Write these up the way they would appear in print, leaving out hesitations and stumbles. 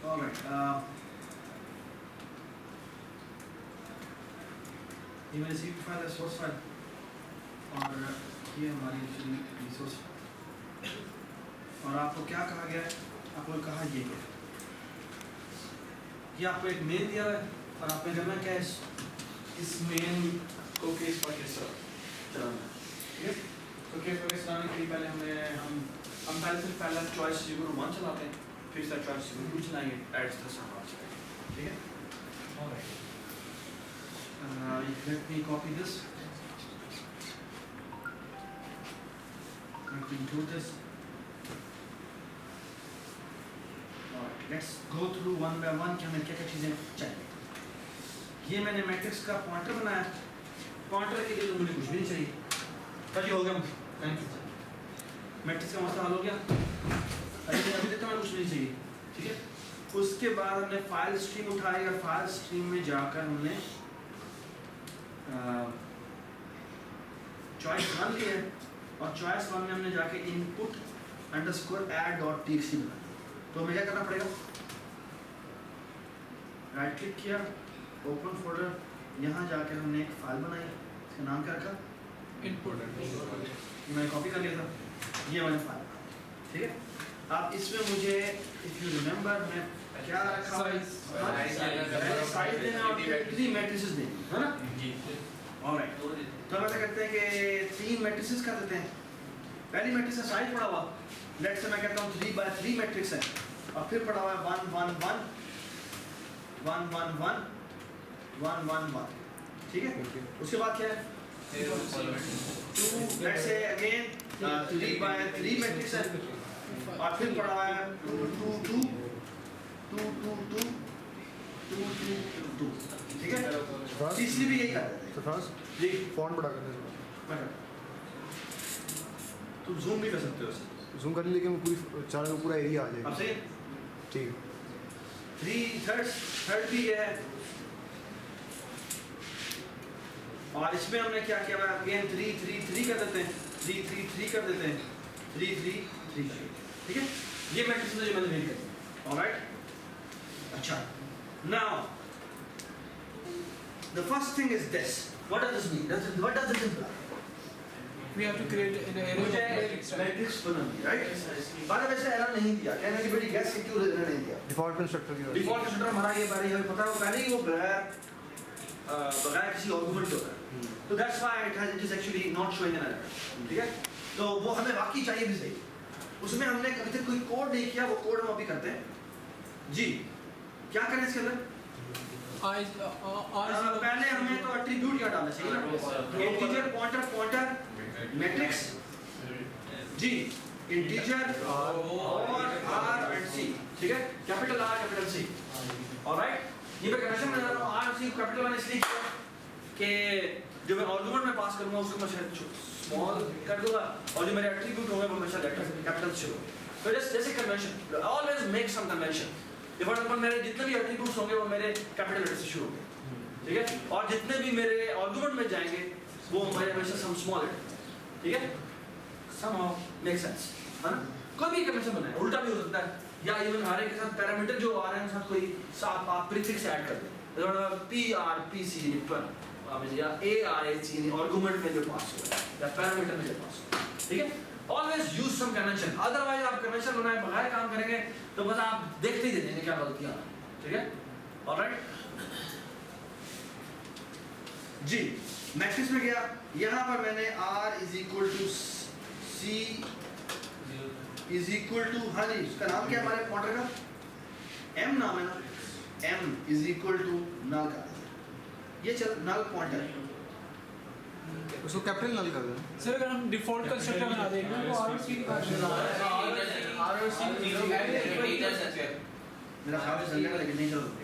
Alright. ये मेरी CP file है, सोर्स फाइल, और ये हमारी रिसोर्स फाइल। और आपको क्या कहा गया है? आपको कहा ये है, ये आपको एक मेल दिया है और आपने करना क्या है, इस मेल को केस पर केस चलाना है। ठीक है, तो केस पर केस चलाने के लिए पहले हम पहले चॉइस 0 1 चलाते हैं, फिर से चॉइस 0 2 चलाएंगे, एड्स का सामान चलाएंगे। ठीक है, alright. Let me copy this. Let me include this. Alright, let's go through one by one कि हमें क्या-क्या चीजें चाहिए। ये मैंने मैट्रिक्स का पॉइंटर बनाया। पॉइंटर के लिए तो मुझे कुछ भी नहीं चाहिए। पर ये हो गया, थैंक यू। मैट्रिक्स का मसला हल हो गया। अभी तक तो मुझे कुछ भी नहीं चाहिए। ठीक है? उसके बाद हमने फाइल स्ट्रीम उठाई और फाइल स्ट्रीम में जाकर हमने चॉइस 1 ली है और चॉइस 1 में हमने जाके input underscore add dot TXT बनाया। तो हमें क्या करना पड़ेगा? राइट क्लिक किया, ओपन फोल्डर, यहाँ जाकर हमने एक फाइल बनाई, इसका नाम क्या रखा? इनपुट। मैंने कॉपी कर लिया था, ये वाली फाइल। ठीक है, अब इसमें मुझे इफ यू रिमेंबर मैं क्या रखा है, साइज देना और 3 मैट्रिसेस देनी है ना। ऑलराइट, तो हम ऐसा करते हैं कि 3 मैट्रिसेस कर देते हैं। पहली मैट्रिक्स का साइज पड़ा हुआ, लेट्स से मैं कहता हूँ 3 by 3 मैट्रिक्स है और फिर पड़ा हुआ है 1 1 1 1 1 1 1 1 1। ठीक है, उसके बाद क्या है, 2, let's say again 3 by 3 matrix है और फिर पड़ा हुआ है 2 2 2 2 2 2 2 2 2। ठीक है, तीसरी भी यही कर देते हैं। तो फर्स्ट जी फॉन्ट बड़ा करने से तुम जूम भी कर सकते हो, जूम कर लेकिन पूरी चार पूरा एरिया आ अब जाएगा। सही। ठीक है, 3 थर्ड भी ये है और इसमें हमने क्या किया है, अगेन 3 3 3 कर देते हैं, 3 3 3 कर देते हैं, 3 3 3। ठीक है, ये मैट्रिक्स जो मैंने लिखा है। ऑलराइट, अच्छा, now the first thing is this. What does this mean? What does this imply? We have to create an array of matrix, right? Matrix बनानी, राइट? बाद में वैसे एरर नहीं दिया, कैन एनीबॉडी गेस क्यों एरर नहीं दिया? डिफॉल्ट कंस्ट्रक्टर की वजह डिफॉल्ट कंस्ट्रक्टर हमारा ये बारे हमें पता है, वो पहले ही वो बगैर किसी आर्गुमेंट के होता है। तो that's why it is actually not showing an error. ठीक है, तो वो हमें वाकई चाहिए भी सही, उसमें हमने अभी तक कोई कोड नहीं किया, वो कोड हम अभी करते हैं। जी, क्या करें इसके अंदर? पहले हमें तो एट्रीब्यूट क्या डालना चाहिए ना, इंटीजर पॉइंटर मैट्रिक्स। जी, इंटीजर और आर एंड सी। ठीक है, capital R capital C. Alright, ये मैं कनेक्शन बना रहा हूं, आर सी कैपिटल मैंने इसलिए किया कि जो मैं आर्गुमेंट में पास करूंगा उसको मैं स्मॉल कर दूंगा और जो मेरे एट्रीब्यूट होंगे वो हमेशा कैपिटल से होंगे। तो जैसे convention, always make some convention. For example मेरे जितने भी एट्रीब्यूट्स होंगे वो मेरे कैपिटल लेटर से शुरू होंगे। ठीक है, और जितने भी मेरे आर्गुमेंट में जाएंगे वो मेरे हमेशा सम स्मॉल लेटर। ठीक है, somehow make sense, है ना? कोई भी कन्वेंशन बनाए, उल्टा भी हो सकता है, या इवन हर एक के साथ पैरामीटर जो आ रहे हैं साथ कोई साथ आप प्रीफिक्स ऐड कर दें, PRPC पर या ARAC आर्गुमेंट में जो पास हो या पैरामीटर में जो पास हो। ठीक है, always use some convention, otherwise आप कन्वेंशन बनाए बगैर काम करेंगे तो बस आप देखते ही रहेंगे क्या गलतियां। ठीक है, ऑलराइट जी, मैट्रिक्स में गया, यहाँ पर मैंने R is equal to C is equal to, हाँ जी, इसका नाम क्या है हमारे पॉइंटर का? M नाम है ना, M is equal to null का, ये चल नल पॉइंटर है, उसको कैपिटल नल कर देना। सर अगर हम डिफॉल्ट कंस्ट्रक्टर बना देंगे तो RC मेरा ख्याल है चलेगा लेकिन नहीं चलेगा।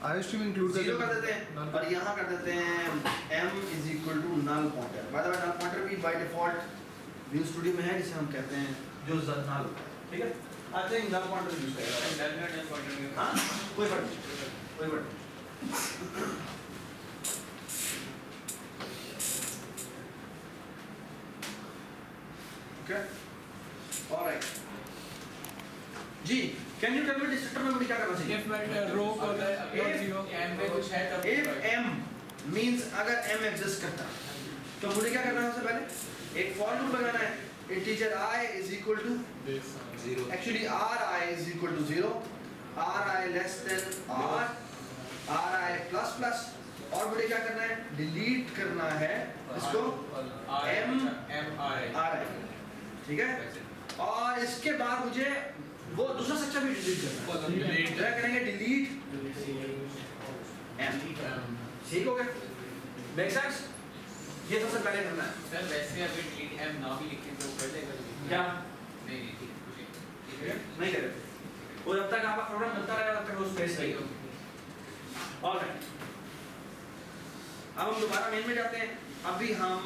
आईओ स्ट्रीम इंक्लूड जीरो कर देते हैं और यहाँ कर देते हैं m is equal to null pointer. By the way null pointer भी बाय डिफॉल्ट व्यू स्टूडियो में है, जिसे हम कहते हैं जो नल होता है। ठीक है, I think null pointer use करेगा, हाँ कोई फर्क नहीं, कोई फर्क नहीं। ओके, ऑलराइट, जी can you tell me destructor में मुझे क्या करना चाहिए? If my row color not zero, M में कुछ है तब If m means अगर m एग्जिस्ट करता है तो मुझे क्या करना है सबसे पहले एक फॉर लूप लगाना है integer i is equal to zero actually ri is equal to 0 ri less than r ri plus plus और मुझे क्या करना है डिलीट करना है इसको ri ठीक है और इसके बाद मुझे वो दूसरा स्ट्रक्चर भी डिलीट करना है क्या करेंगे डिलीट m ठीक हो गया मेक सेंस ये सबसे पहले करना है सर वैसे अगर delete M ना भी लिखें तो कर देगा क्या नहीं ठीक है नहीं करेंगे वो जब तक आपका प्रोग्राम बनता रहेगा तब तक वो स्पेस रहेगा ऑलराइट अब हम दोबारा मेन में जाते हैं अभी हम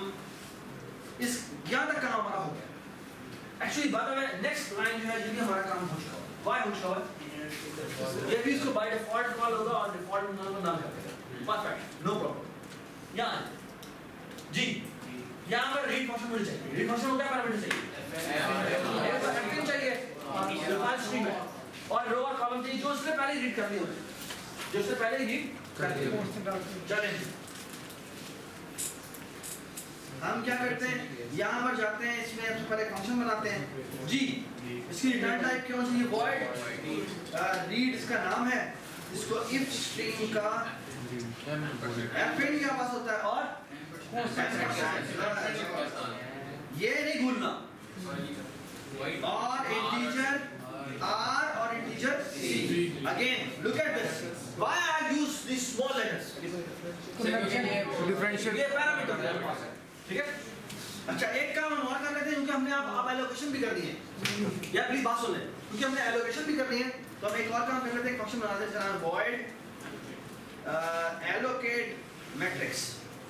इस यहाँ तक काम हमारा हो गया एक्चुअली बात है नेक्स्ट लाइन जो है जिसमें हमारा काम हो चुका है व्हाई हो चुका है ये भी इसको बाय डिफॉल्ट कॉल होगा और डिफॉल्ट में नाम कर देगा परफेक्ट नो प्रॉब्लम यहाँ जी यहाँ पर रीड फंक्शन मुझे चाहिए रीड फंक्शन को क्या पैरामीटर चाहिए चाहिए डिफॉल्ट स्ट्रिंग है और रो और कॉलम चाहिए जो उसने पहले रीड कर दिया जो उसने पहले रीड कर दिया चलें हम क्या करते हैं यहाँ पर जाते हैं इसमें सबसे पहले फंक्शन बनाते हैं जी इसकी रिटर्न टाइप क्या होना चाहिए वॉइड रीड इसका नाम है इसको इफ स्ट्रिंग का एफएन क्या पास होता है और ये नहीं भूलना और इंटीजर r और integer c again look at this why I use these small letters differentiate ये पैरामीटर है ठीक है अच्छा एक काम हम और कर लेते हैं क्योंकि हमने आप एलोकेशन भी कर दी है या प्लीज बात सुन लें क्योंकि हमने एलोकेशन भी कर दी है तो हम एक और काम कर लेते हैं फंक्शन बना देते हैं void allocate matrix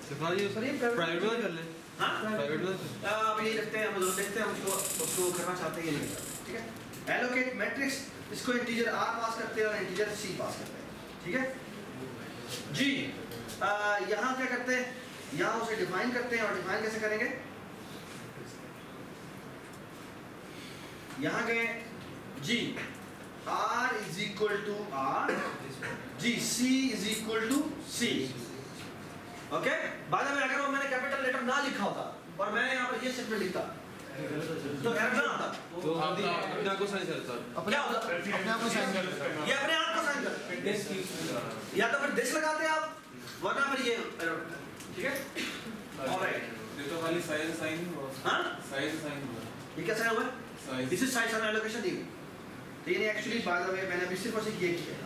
प्राइवेट वाला कर ले हाँ प्राइवेट वाला अब ये देखते हैं हम लोग देखते हैं उसको करना चाहते हैं ये नहीं करते, ठीक है allocate matrix इसको इंटीजर r पास करते हैं और इंटीजर c पास करते हैं ठीक है जी यहाँ क्या करते हैं यहाँ उसे डिफाइन करते हैं और डिफाइन कैसे करेंगे यहाँ गए जी r is equal to r जी c is equal to c okay बाद में अगर वो मैंने कैपिटल लेटर ना लिखा होता और मैंने यहाँ पर ये स्टेटमेंट लिखता तो एरर ना आता तो अपने आप को साइन करता क्या होता अपने आप को साइन करता ये अपने आप को साइन कर या तो फिर दिस लगाते आप वरना फिर ये ठीक है ऑलराइट ये तो खाली साइज साइन हाँ साइन ये क्या साइन हुआ size this is size and allocation दी तो ये एक्चुअली बाय द वे मैंने अभी सिर्फ ऐसे ये किया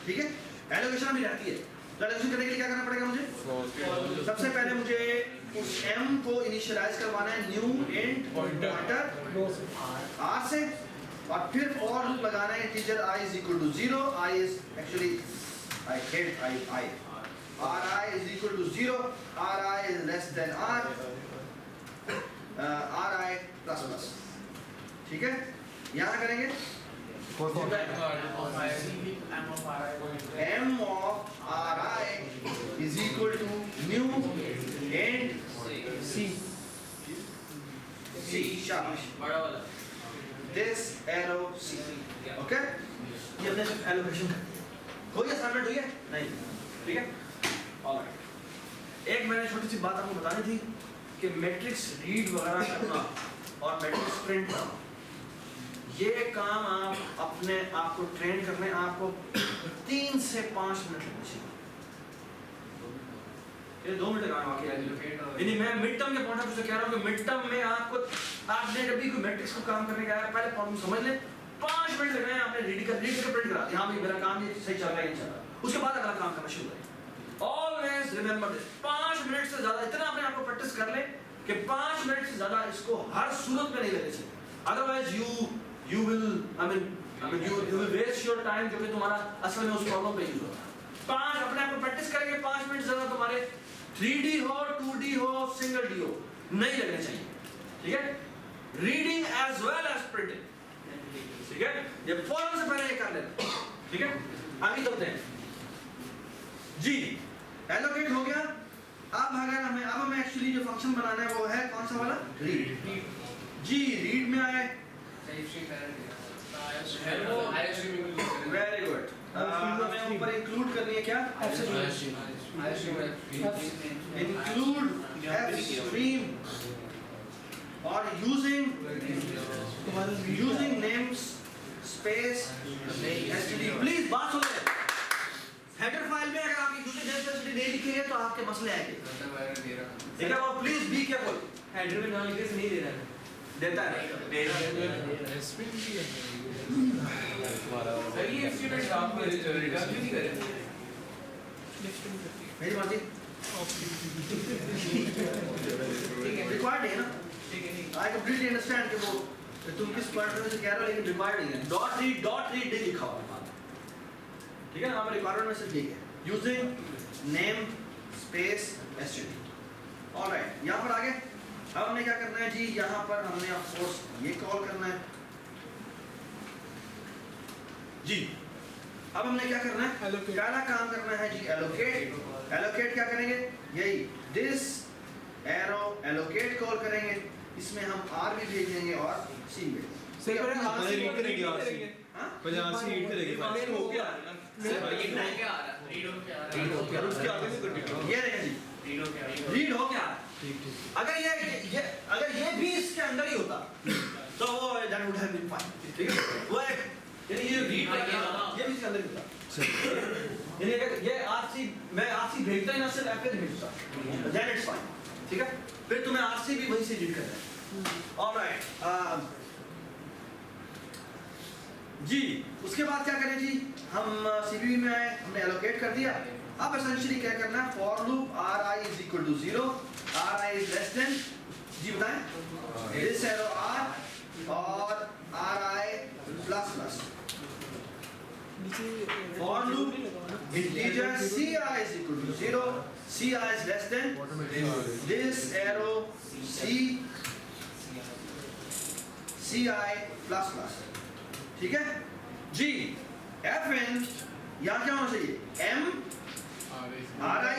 ठीक है एलोकेशन भी रहती है तो एलोकेशन करने के लिए क्या करना पड़ेगा मुझे सबसे पहले मुझे उस m को इनिशियलाइज करवाना है न्यू इंट पॉइंटर r से और फिर फॉर लूप लगाना है integer i is equal to 0 i is actually I hate I ri is equal to 0 ri is less than r ri plus plus ठीक है यहाँ करेंगे m of ri is equal to new and C. c sharp बड़ा वाला this arrow c okay ये अपने सिर्फ allocation कोई असाइनमेंट हुई है नहीं ठीक है ऑलराइट एक मैंने छोटी सी बात आपको बतानी थी कि मैट्रिक्स रीड वगैरह करना और मैट्रिक्स प्रिंट करना ये काम आप अपने आप को ट्रेन करने आपको 3 से 5 मिनट लगने चाहिए ये 2 मिनट का वाकई है यानी मैं मिड टर्म के पॉइंट ऑफ व्यू से कह रहा हूँ कि मिड टर्म में आपने जब भी कोई मैट्रिक्स को काम करने का है पहले प्रॉब्लम समझ लें 5 मिनट लगने हैं आपने रीड कर प्रिंट करा दिया हाँ भाई मेरा काम ये सही चल रहा है नहीं चल रहा उसके बाद अगला काम करना शुरू करें ऑलवेज रिमेंबर दिस 5 मिनट से ज्यादा इतना अपने आप को प्रैक्टिस कर ले कि 5 मिनट से ज्यादा इसको हर सूरत में नहीं लेने चाहिए otherwise you will I mean you will waste your time जो कि तुम्हारा असल में उस प्रॉब्लम पे यूज होगा 5 अपने आप को प्रैक्टिस करेंगे 5 मिनट ज्यादा तुम्हारे 3D हो 2D हो सिंगल D हो नहीं लगने चाहिए ठीक है reading as well as printing ठीक है ये फौरन से पहले ये कर लेना ठीक है आगे चलते हैं जी एलोकेट हो गया अब अगर हमें एक्चुअली जो फंक्शन बनाना है वो है कौन सा वाला रीड जी रीड में आए वेरी गुड। हमें ऊपर इंक्लूड करनी है क्या? इंक्लूड स्ट्रीम और using names space STD. Please बात सुन ले। हेडर फाइल में अगर आप यूजिंग नेम्स एसटीडी नहीं लिखेंगे तो आपके मसले आएंगे। ठीक है, वो प्लीज बी केयरफुल। हेडर में ना लिखे से नहीं दे रहा है। देता है सर ये स्टूडेंट आपको रिटर्न क्यों नहीं करे? मेरी मर्जी। रिक्वायर्ड है ना? आई कंप्लीटली अंडरस्टैंड कि वो तुम किस पॉइंट में से कह रहे हो, लेकिन रिक्वायर्ड नहीं है। डॉट रीड नहीं लिखा हुआ है। ठीक है ना? हमारे रिक्वायरमेंट में सिर्फ ये है, using name space STD. Alright, यहाँ पर आगे अब हमने क्या करना है जी? यहाँ पर हमने ऑफ कोर्स ये कॉल करना है जी। अब हमने क्या करना है? Allocate. पहला काम करना है जी एलोकेट। एलोकेट क्या करेंगे? यही दिस एरो एलोकेट कॉल करेंगे। इसमें हम आर भी भेज देंगे और सी भी भेज देंगे। सर पहले पहले आरसी रीड करेंगे आरसी। हाँ? पहले आरसी रीड करेंगे पहले फाइल। हो गया। ये देखें जी, रीड हो गया। ठीक ठीक। अगर ये भी इसके अंदर ही होता तो वो that would have been fine. ठीक है, वो एक यानी ये रीड कर गया, ये भी इसके अंदर ही होता। यानी अगर ये आरसी मैं आरसी भेजता ही ना सिर्फ एफएस भेजता, देन इट्स फाइन। ठीक है, फिर तुम्हें आरसी भी वहीं से रीड करना है। ऑलराइट जी। उसके बाद क्या करें जी? हम सीबीवी में आए, हमने एलोकेट कर दिया। अब एसेंशियली क्या करना है? For loop ri is equal to 0, ri is less than जी बताएं, दिस एरो r और ri plus plus. For loop, integer ci is equal to 0, ci is less than this arrow ci plus plus। ठीक है जी। fn यहाँ क्या होना चाहिए? m ri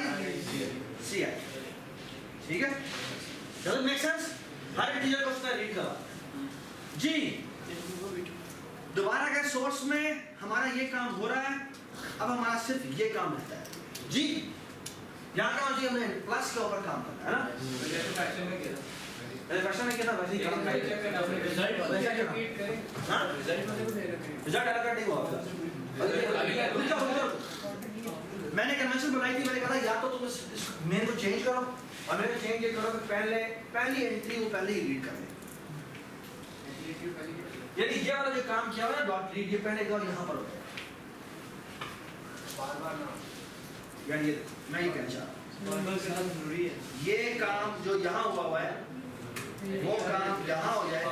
ci। ठीक है, does it make sense? Her integer को उसका रीड करा जी। दोबारा अगर सोर्स में हमारा ये काम हो रहा है, अब हमारा सिर्फ ये काम रहता है जी। यहाँ क्या होना चाहिए? हमने प्लस के ऊपर काम करना है ना? फैक्शन में किया फैक्शन में किया था, वैसे ही काम रिजल्ट चेक करना अपने रिजल्ट रिपीट करें। हाँ? रिजल्ट मतलब रिजल्ट अलग नहीं हुआ आपका। रुक जाओ। मैंने कन्वेंशन बनाई थी, मैंने कहा या तो तुम इस मेन को चेंज करो, और मैंने चेंज ये करो कि पहली एंट्री वो पहले ही रीड कर ले। यानी ये वाला जो काम किया हुआ है डॉट रीड, ये पहले का यहाँ पर हो गया। बार-बार ना यानी ये मैं ये कहना चाह रहा हूँ, ये काम जो यहाँ हुआ है वो काम यहाँ हो जाए,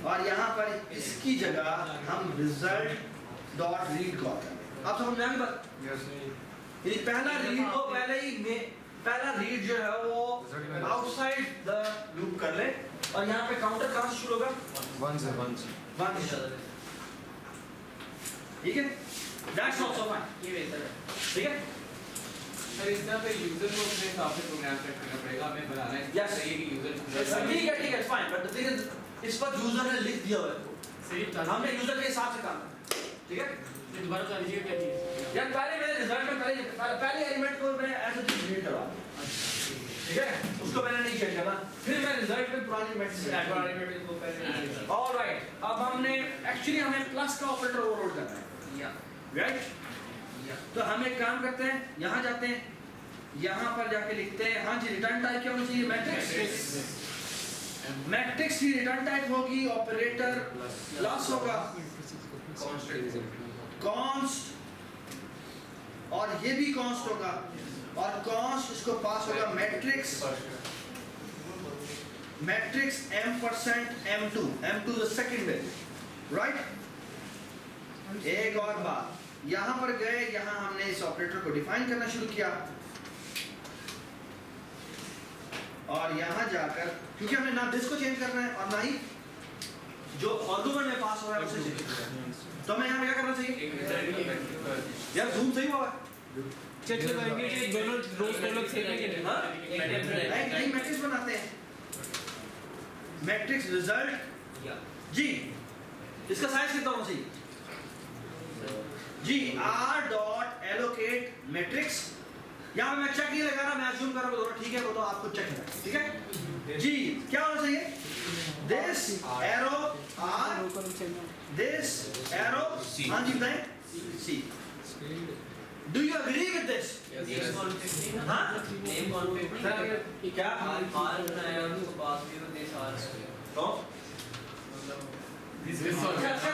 और यहाँ पर इसकी जगह हम रिजल्ट डॉट रीड कॉल करें। आप समझ में आ गई बात? यानी पहला रीड को पहला रीड जो है वो आउटसाइड द लूप कर ले, और यहाँ पे काउंटर कहाँ से शुरू होगा? 1 से 1 से। ठीक है, दैट्स आल्सो फाइन। ये बेहतर है। ठीक है, सर इस तरह पे यूजर को अपने हिसाब से प्रोग्राम सेट करना पड़ेगा, हमें बनाना है। Yes. चाहिए कि यूजर ठीक है, fine. But the thing is इस पर यूजर ने लिख दिया हुआ है, सिर्फ हमने यूजर के हिसाब से काम करना है। ठीक है दोबारा बता दीजिए क्या चीज। यार, पहले मैंने रिजल्ट में पहले एलिमेंट को मैंने ऐसे रीड करवा दिया। ठीक है, उसको मैंने नहीं चेक करना, फिर मैं रिजल्ट में पुरानी एलिमेंट से ऐड करवा दिया। को पहले ऑलराइट, अब हमने एक्चुअली हमें प्लस का ऑपरेटर ओवरलोड करना है, या राइट? तो हम एक काम करते हैं, यहाँ जाते हैं, यहाँ पर जाके लिखते हैं, हाँ जी, रिटर्न टाइप क्या होना चाहिए? मैट्रिक्स। मैट्रिक्स की रिटर्न टाइप होगी ऑपरेटर प्लस होगा कॉन्स्ट, और ये भी कॉन्स्ट होगा, और कॉन्स्ट इसको पास होगा matrix m% m2 the second value, right? एक और बात, यहाँ पर गए, यहाँ हमने इस ऑपरेटर को डिफाइन करना शुरू किया, और यहाँ जाकर क्योंकि हमें ना दिस को चेंज करना है और ना ही जो आर्गुमेंट में पास हो रहा है उसे चेंज करना है, तो हमें यहाँ क्या करना चाहिए? यार जूम सही हुआ है? चेक करेंगे कि दोनों रोज कॉलम सेम है कि नहीं। हाँ? नहीं, मैट्रिक्स बनाते हैं, मैट्रिक्स रिजल्ट जी। इसका साइज कितना होना चाहिए जी? r डॉट एलोकेट मैट्रिक्स, यहाँ पे मैं चेक नहीं लगा रहा, मैं अज्यूम कर रहा हूँ दोनों ठीक है, वो तो आपको चेक है, ठीक है जी? क्या होना चाहिए? This arrow r, this arrow, हाँ जी बताएं, c. Do you agree with this? हाँ? नेम कॉन्फ्लिक्ट क्या? आर बनाया और उसको पास भी तो दिस आर तो अच्छा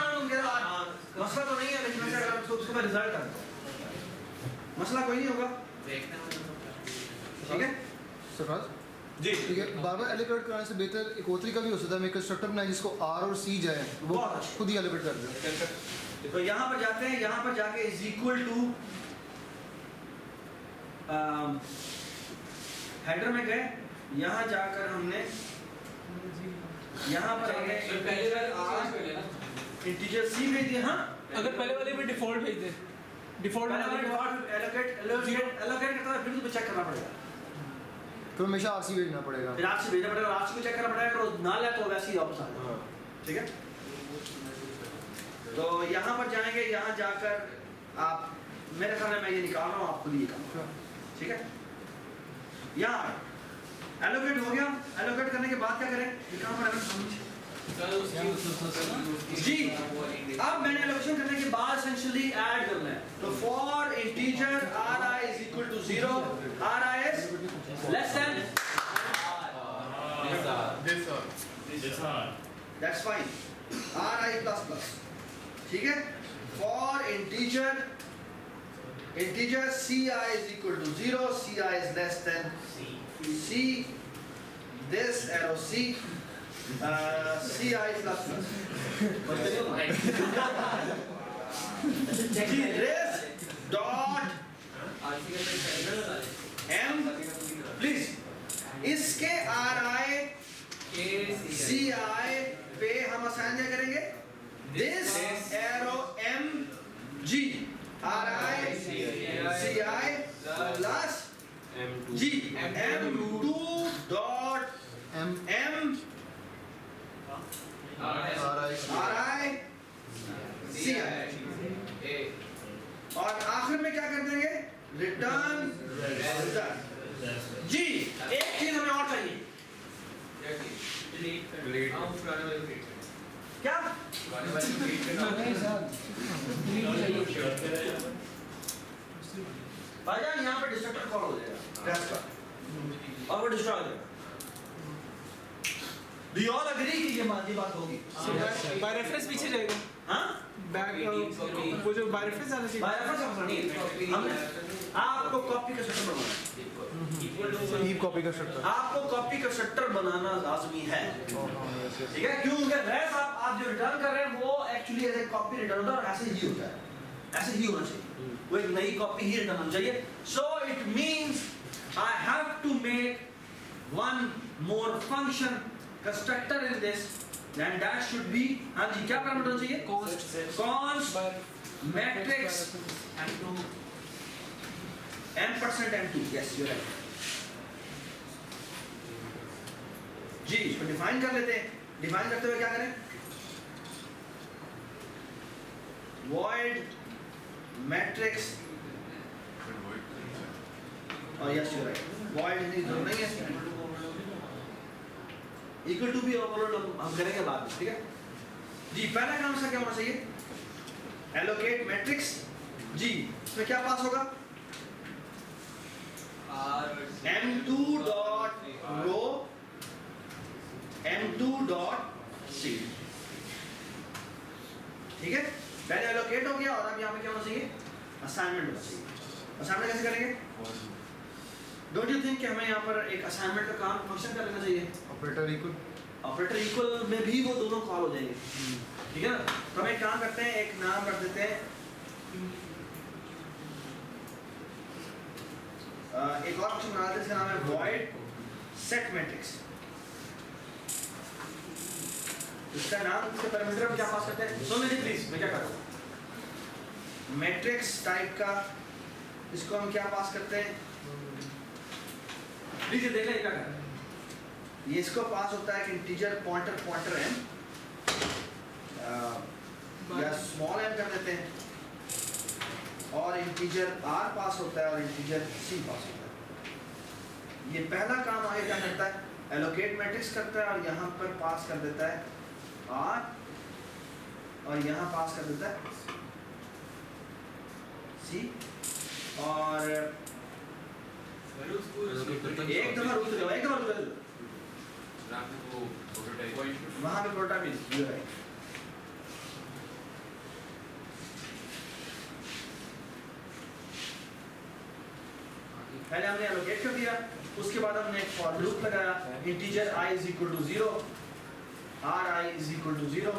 मसला तो नहीं है, लेकिन मैं अगर उसको मैं रिजल्ट कर मसला कोई नहीं होगा, ठीक है सरफराज जी? ठीक है, बार बार एलोकेट कराने से बेहतर एक और तरीका भी हो सकता है, मैं कंस्ट्रक्टर बनाए जिसको आर और सी जाए, वो बहुत अच्छा। खुद ही एलोकेट कर दे। तो यहाँ पर जाते हैं, यहाँ पर जाके इज इक्वल टू हेडर में गए, यहाँ जाकर हमने यहाँ पर हमने इंटीजर सी भेज दिया। हाँ अगर पहले वाले में डिफॉल्ट भेज दे, डिफॉल्ट एलोकेट करता है, फिर तो चेक करना पड़ेगा, तो हमेशा आर सी भेजना पड़ेगा। फिर आपसे भेजना पड़ेगा, आपसे को चेक करना पड़ेगा, अगर ना ले तो वैसे ही वापस आ जाएगा, ठीक है? तो यहाँ पर जाएंगे, यहाँ जाकर आप, मेरे ख्याल में मैं ये निकाल रहा हूँ, आप खुद ही काम, ठीक है? यहाँ एलोकेट हो गया, एलोकेट करने के बाद क्या करें? ये कहाँ पर है? जी, अब मैंने एलोकेशन करने के बाद एसेंशियली ऐड करना है, तो for integer ri is equal to 0, ri is less than that's fine, ri plus plus, ठीक है? For integer ci is equal to 0, ci is less than c, this arrow c, ci plus plus. This dot m, please, इसके ri ci पे हम assign क्या करेंगे? This arrow m g ri ci plus g m2 dot M m ri ci, और आखिर में क्या कर देंगे? रिटर्न जी। एक चीज हमें और चाहिए, क्या? भाईजान यहाँ पे डिस्ट्रक्टर कॉल हो जाएगा क्रैश का, और वो डिस्ट्रॉय हो जाएगा। Do you all agree कि ये बात होगी? बाय रेफरेंस पीछे जाएगा, हाँ? बैक वो जो बाय रेफरेंस आना चाहिए, बाय रेफरेंस हमने आपको कॉपी का स्ट्रक्चर बनाना है, हीप कॉपी का स्ट्रक्चर। आपको कॉपी का स्ट्रक्चर बनाना लाजमी है, ठीक है? क्योंकि रेस आप जो रिटर्न कर रहे हैं वो actually as a copy return होता है, और ऐसे ही होता है, ऐसे ही होना चाहिए, वो एक नई कॉपी ही रिटर्न होनी चाहिए। So it means I have to make one more function constructor in this, and that should be, हाँ जी, क्या पैरामीटर होना चाहिए? const matrix m% m2, yes you are right जी। इसको डिफाइन कर लेते हैं, डिफाइन करते हुए क्या करें? void matrix, और yes you are right, void नहीं जरूर नहीं है, इक्वल टू भी ओवरलोड हम करेंगे बाद में, ठीक है जी? पहला काम सा क्या होना चाहिए? एलोकेट मैट्रिक्स जी, इसमें क्या पास होगा? m2 dot row m2 dot C, ठीक है? पहले एलोकेट हो गया, और अब यहाँ पे क्या होना चाहिए? असाइनमेंट होना चाहिए। असाइनमेंट कैसे करेंगे? डोंट यू थिंक कि हमें यहाँ पर एक असाइनमेंट का काम फंक्शन कर लेना चाहिए? ऑपरेटर इक्वल, ऑपरेटर इक्वल में भी वो दोनों कॉल हो जाएंगे, ठीक है ना? तो हम एक काम करते हैं, एक नाम रख देते हैं, एक और फंक्शन बना देते हैं, इसका नाम है void set matrix। इसका नाम, इसके पैरामीटर हम क्या पास करते हैं? सो मेरी प्लीज, मैं क्या कर रहा हूँ? मैट्रिक्स टाइप का, इसको हम क्या पास करते हैं? प्लीज देख लें क्या कर रहा है। ये इसको पास होता है कि इंटीजर पॉइंटर m, या स्मॉल m कर देते हैं, और इंटीजर r पास होता है और इंटीजर c पास होता है। ये पहला काम आगे क्या करता है, एलोकेट मैट्रिक्स करता है और यहाँ पर पास कर देता है r और यहाँ पास कर देता है c, और एक दफा रुक जाओ, एक दफा रुक जाओ, वहाँ पे प्रोटोटाइप ये है। पहले हमने एलोकेट कर दिया, उसके बाद हमने एक फॉर लूप लगाया, integer i is equal to 0, ri is equal to 0,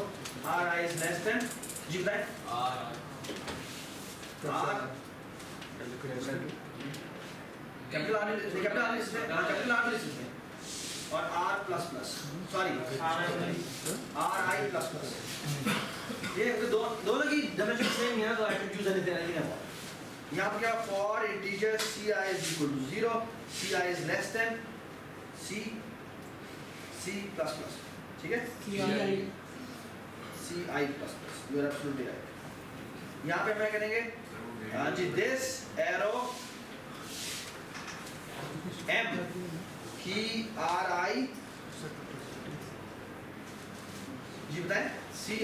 ri is less than, जी बताएं, r कैपिटल R लिखते हैं और r plus plus, sorry ri plus plus, ये दोनों की डायमेंशन सेम है तो एट्रीब्यूट्स नहीं देना है। यहाँ पर क्या, for integer ci is equal to 0, ci is less than c plus plus, ठीक है, ci plus plus, you are absolutely right. यहाँ पे मैं करेंगे जी दिस एरो m की ri, जी बताएं, ci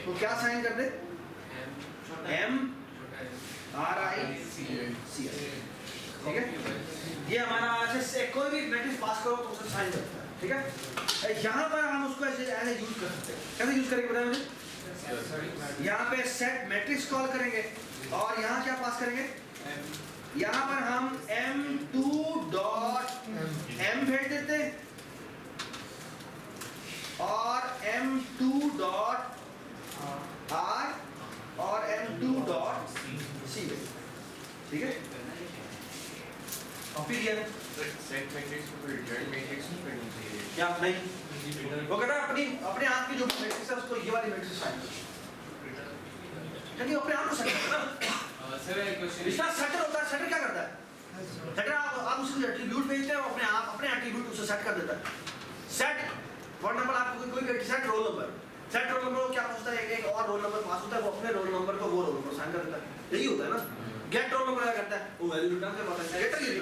को क्या साइन कर दे, m ri ci, ठीक है, ये हमारा ऐसे कोई भी मैट्रिक्स पास करो तो उसका साइन करता है, ठीक है। यहाँ पर हम उसको ऐसे यूज कर सकते हैं, कैसे यूज करेंगे बताएं मुझे, यहाँ पे सेट मैट्रिक्स कॉल करेंगे और यहाँ क्या पास करेंगे, यहाँ पर हम m2 डॉट m भेज देते हैं और m2 डॉट r और m2 डॉट c, ठीक है। और फिर ये सेट मैट्रिक्स को रिटर्न मैट्रिक्स नहीं करनी चाहिए क्या, नहीं, वो कहता है अपने आप की जो मैट्रिक्स है उसको ये वाली मैट्रिक्स साइन करो, यानी अपने आप को सेट करना। सर एक क्वेश्चन, इसका सेटर होता है, सेटर क्या करता है, सेटर आप उसको एट्रीब्यूट भेजते हैं, अपने एट्रीब्यूट उसे सेट कर देता है। सेट फॉर एग्जांपल आपको कोई सेट रोल नंबर को क्या होता है, एक और रोल नंबर पास होता है, वो अपने रोल नंबर को वो रोल नंबर साइन कर देता है, यही होता है ना। गेट रोल नंबर क्या करता है, वो वैल्यू रिटर्न कर पाता है, गेटर ये है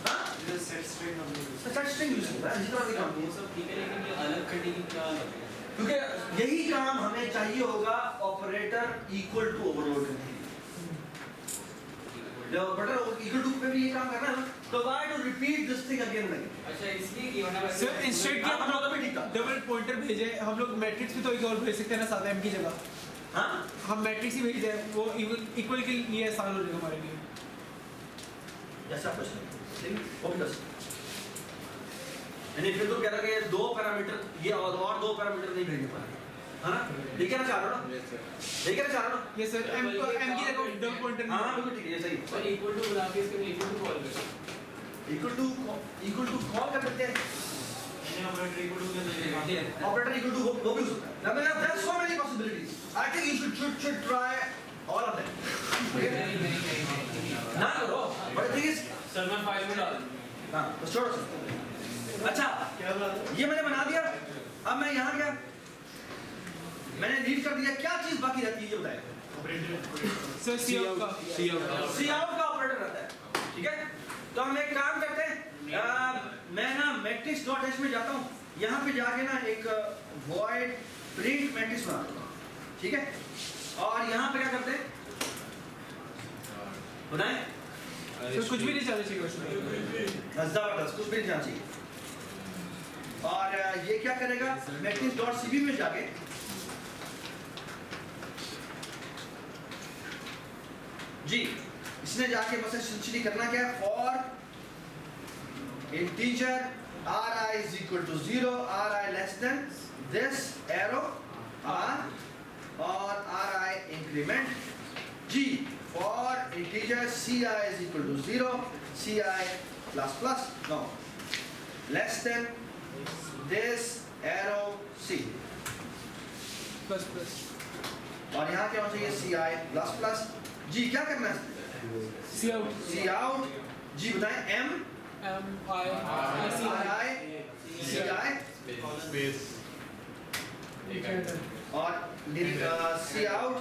हां, ये सेट स्ट्रिंग हमने सेट स्ट्रिंग यूज होता है, इसी तरह भी काम वो सब ठीक है, लेकिन ये अलग करने की क्या लगेगा, क्योंकि यही काम हमें चाहिए होगा ऑपरेटर इक्वल टू ओवरलोड करने के लिए। जब ऑपरेटर इक्वल टू पे भी ये काम करना है ना, तो why to repeat this thing again and again. अच्छा इसलिए कि वरना सर इंस्टेड कि हम लोग भी ठीक था, डबल पॉइंटर भेजे, हम लोग मैट्रिक्स भी तो एक और भेज सकते हैं ना साथ m की जगह, हां हम मैट्रिक्स ही भेज दें, वो इक्वल के लिए आसान हो जाएगा हमारे लिए। जैसा कुछ नहीं, वो भी कर सकते हैं। यानी फिर तो कह रहा है कि दो पैरामीटर ये और दो पैरामीटर नहीं भेजने पाएंगे, है ना, ये कहना चाह रहा हो ना, ये कहना चाह रहा हो ना, ये सर m की जगह डबल पॉइंटर हाँ बिल्कुल ठीक है, ये सही सर इक्वल टू बुला के इसके इक्वल टू कॉल करें, इक्वल टू कॉल कर सकते हैं, ऑपरेटर इक्वल टू के लिए ऑपरेटर इक्वल टू वो भी हो सकता है। I mean, there are so many possibilities. I think you should try all of them. ना करो, but the thing is, sir मैं फाइल में डाल हाँ तो छोड़ो। अच्छा, ये मैंने बना दिया, अब मैं यहाँ क्या, मैंने रीड कर दिया, क्या चीज बाकी रहती है ये बताएं। सर सी आउट का ऑपरेटर रहता है, ठीक है। तो हम एक काम करते हैं, मैं ना मैट्रिक्स डॉट एच में जाता हूँ, यहाँ पे जाके ना एक void प्रिंट मैट्रिक्स बना दूंगा, ठीक है। और यहाँ पे क्या करते हैं बताएं, सर कुछ भी नहीं चलना चाहिए उसमें, जबरदस्त, कुछ भी नहीं जाना चाहिए। और ये क्या करेगा, मैट्रिक्स डॉट सीबी में जाके जी इसने जाके बस एसेंशियली करना क्या है, for integer ri is equal to 0, ri less than this arrow r और ri increment g for integer ci is equal to 0, ci plus plus no less than this arrow c plus plus, और यहाँ क्या होना चाहिए ci plus plus g क्या करना है, सी out g बताएं m m i c ri ci space और सी आउट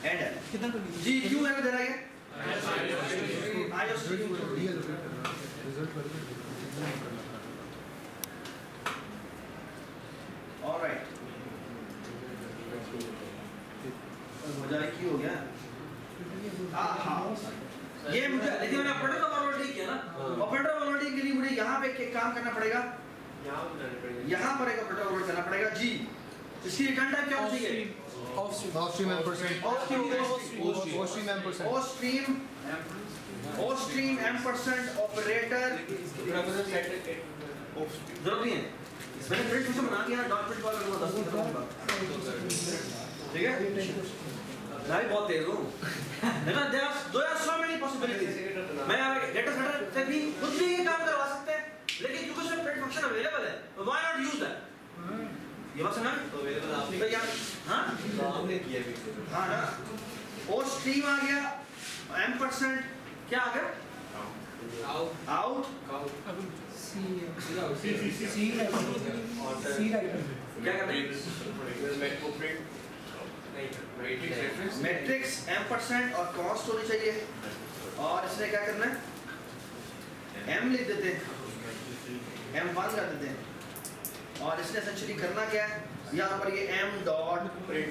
एंड कितना कर लीजिए जी क्यों एरर दे रहा है ये आयो रिजल्ट करके ऑलराइट मोजाइक ही हो गया हाँ ये मुझे देखिए मैंने ऑपरेटर का फॉर्मेटिंग किया ना ऑपरेटर फॉर्मेटिंग के लिए मुझे यहाँ पे काम करना पड़ेगा यहाँ पर एक ऑपरेटर फॉर्मेट करना पड़ेगा जी इसकी रिटर्न टाइम क्या होनी चाहिए of stream of stream ampersand of stream of stream ampersand operator जरूरत नहीं है मैंने प्रिंट फंक्शन बना दिया डॉट प्रिंट कॉल करूंगा 10 मिनट बाद ठीक है मैं भी बहुत तेज हूँ देखना दो या 100 मेनी पॉसिबिलिटीज मैं डेटा सेटर से भी खुद भी ये काम करवा सकते हैं लेकिन क्योंकि उसमें प्रिंट फंक्शन अवेलेबल है तो व्हाई नॉट यूज दैट ये बात समझ तो अवेलेबल आपने तो यार हाँ आपने किया भी हाँ ना और स्ट्रीम आ गया एम्परसेंड क्या आ गया आउट सी राइटर क्या करना है मैट्रिक्स एम्परसेंड और कॉस्ट होनी चाहिए और इसने क्या करना है m लिख देते हैं m1 कर देते हैं और इसने एसेंशियली करना क्या है यहाँ पर ये m dot print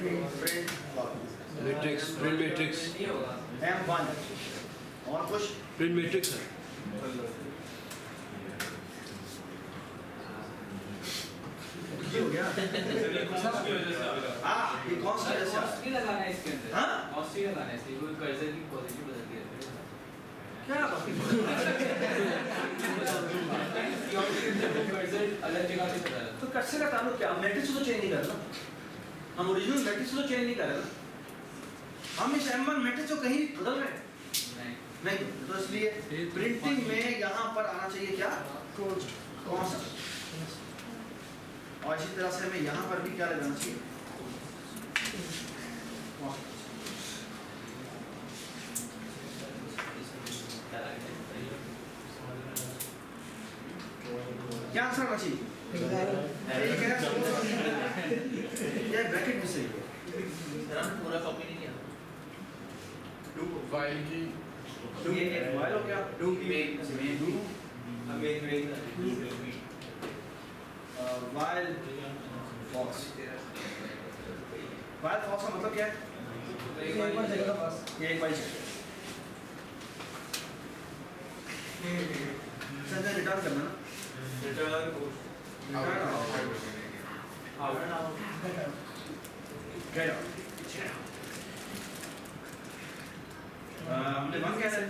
matrix print matrix m1 और कुछ प्रिंट मैट्रिक्स है ये हो गया हाँ ये कॉस्ट की वजह से ऑस्ट्री लगाना है इसके अंदर हाँ? ऑस्ट्री लगाना है इसलिए वो कर्सर की पोजीशन बदल दिया क्या बात कर्सर अलग जगह पे चला तो कर्सर का ताल्लुक क्या मैट्रिक्स तो चेंज नहीं कर रहे हम ओरिजिनल मैट्रिक्स तो चेंज नहीं कर रहे हम इस m1 मैट्रिक्स को कहीं बदल रहे हैं नहीं तो इसलिए प्रिंटिंग में यहाँ पर आना चाहिए क्या कॉस्ट और इसी तरह से हमें यहाँ पर भी क्या लगाना चाहिए क्या आंसर होना चाहिए ये ब्रैकेट भी सही है पूरा कॉपी नहीं किया फाइल की ये वाइल हो गया वाइल फॉल्स वाइल फॉल्स का मतलब क्या है ये एक बार चेक रिटर्न करना ना Get out. हमने वन कैसे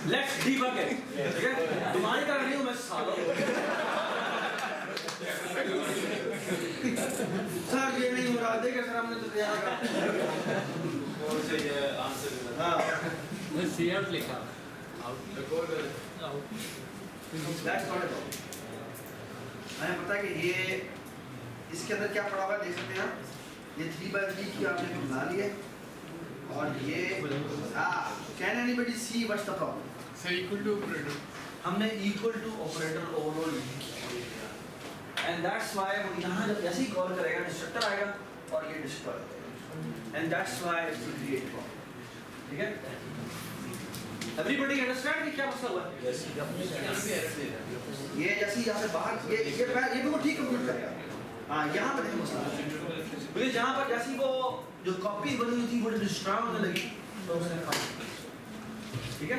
Let's debug it. ठीक है? तुम्हारी तरह नहीं हूँ मैं सालों। सर ये नहीं हो रहा देखिए सर हमने तो तैयार करा। कौन से ये आंसर हाँ। मैं सीआर लिखा रिकॉर्ड कर That's not it. हमें पता है कि ये इसके अंदर क्या पड़ा हुआ है देख सकते हैं आप ये 3/3 की आपने बना ली है और ये can anybody see what's the problem? Sir equal to operator हमने equal to operator overload किया and that's why वो यहाँ जब जैसे ही कॉल करेगा डिस्ट्रक्टर आएगा और ये destroy and that's why it will create problem. ठीक है? Everybody understand कि क्या मसला हुआ है? ये जैसे यहाँ से बाहर ये बिल्कुल ठीक कंप्यूट करेगा हाँ यहाँ पर नहीं मसला क्योंकि जहाँ पर जैसी वो जो कॉपी बनी हुई थी वो डिस्ट्रॉय होने लगी तो उसने ठीक है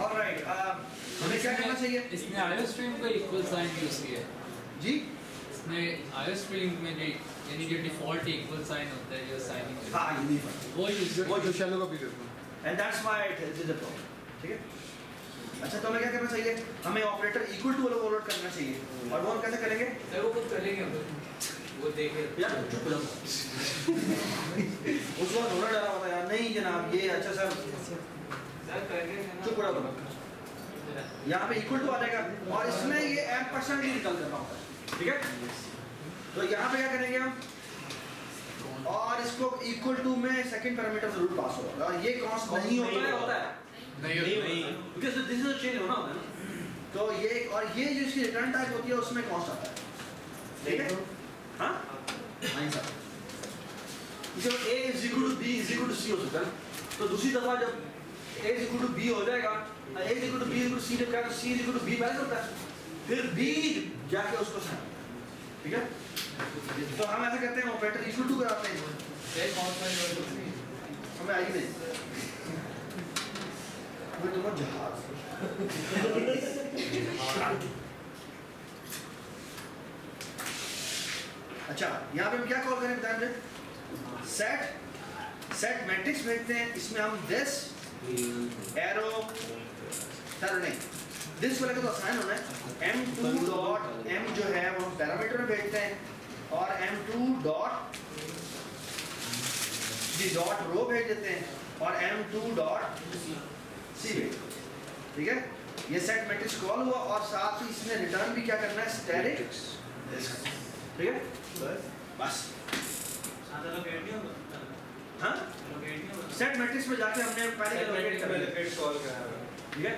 ऑलराइट हमें क्या करना चाहिए इसने आयो स्ट्रीम का इक्वल साइन यूज किया जी इसने आयो स्ट्रीम में जो यानी जो डिफॉल्ट इक्वल साइन होता है जो साइनिंग हाँ ये नहीं वो यूज वो जो शैलो का भी देखो and that's why it is a problem ठीक है अच्छा तो हमें क्या करना चाहिए हमें ऑपरेटर इक्वल टू ओवरलोड करना चाहिए और वो हम कैसे करेंगे सर वो खुद कर लेंगे हम वो देखे यार चुप हो जाओ उस वक्त थोड़ा डरा हुआ था यार नहीं जनाब ये अच्छा सर सर करके चुप हो जाओ यहाँ पे इक्वल टू आ जाएगा और इसमें ये m% ही निकल जाता होता है ठीक है तो यहाँ पे क्या करेंगे हम और इसको इसको इक्वल टू में सेकंड पैरामीटर जरूर पास होगा, ये कांस्ट नहीं होता है नहीं because this is a chain होना होता है ना, तो ये और ये जो इसकी रिटर्न टाइप होती है उसमें कांस्ट आता है, ठीक है? हाँ सर, जब a is equal to b is equal to c हो सकता है, तो दूसरी दफा जब a is equal to b हो जाएगा, a is equal to b is equal to c जब क्या तो c is equal to b पहले होता है, फिर b जाके उसको साइन, ठीक है? तो हम ऐसा करते हैं ऑपरेटर इक्वल टू कराते हैं, हमें आई नहीं, मैं तुम्हारा जहाज अच्छा यहाँ पे हम क्या कॉल करें बताएं मुझे? सेट मैट्रिक्स भेजते हैं, इसमें हम दिस एरो सर नहीं दिस वाले को तो असाइन होना है, m2 डॉट m जो है वो हम पैरामीटर में भेजते हैं और m2 dot G dot row भेज देते हैं और m2 डॉट c भेज, ठीक है? ये सेट मैट्रिक्स कॉल हुआ और साथ ही इसमें रिटर्न भी क्या करना है स्टैटिक, ठीक है? बस हाँ सेट मैट्रिक्स में जाके हमने पहले लोकेट कर लिया, ठीक है?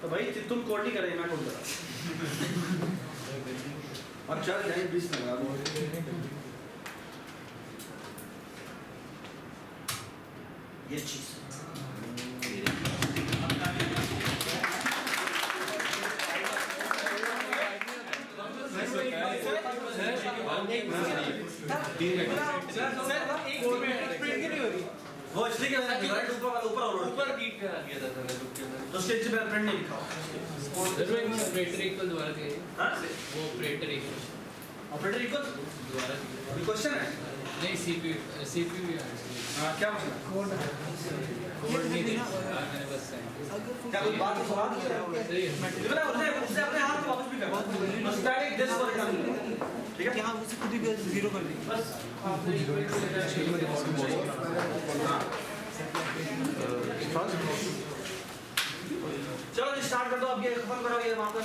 तो भाई तुम कोड नहीं कर रहे, मैं कोड कर रहा हूं। अब चल जाए 20 लगा दो ये चीज वो इसलिए क्या डिवाइड ऊपर बीट करा दिया था मैंने तो उसके नीचे मैंने प्रिंट नहीं लिखा ऑपरेटर इक्वल दोबारा दिए हां वो ऑपरेटर इक्वल दोबारा दोबारा अभी क्वेश्चन है नहीं सीपीयू भी हां क्या मसला कोड नहीं दिया मैंने बस क्या कोई बात सवाल नहीं है उसने अपने हाथ को वापस भी कर स्टैटिक दिस फॉर एग्जांपल, ठीक है? यहाँ उसे खुद ही जीरो कर दी बस चलो स्टार्ट कर दो, अब ये खत्म करो ये वापस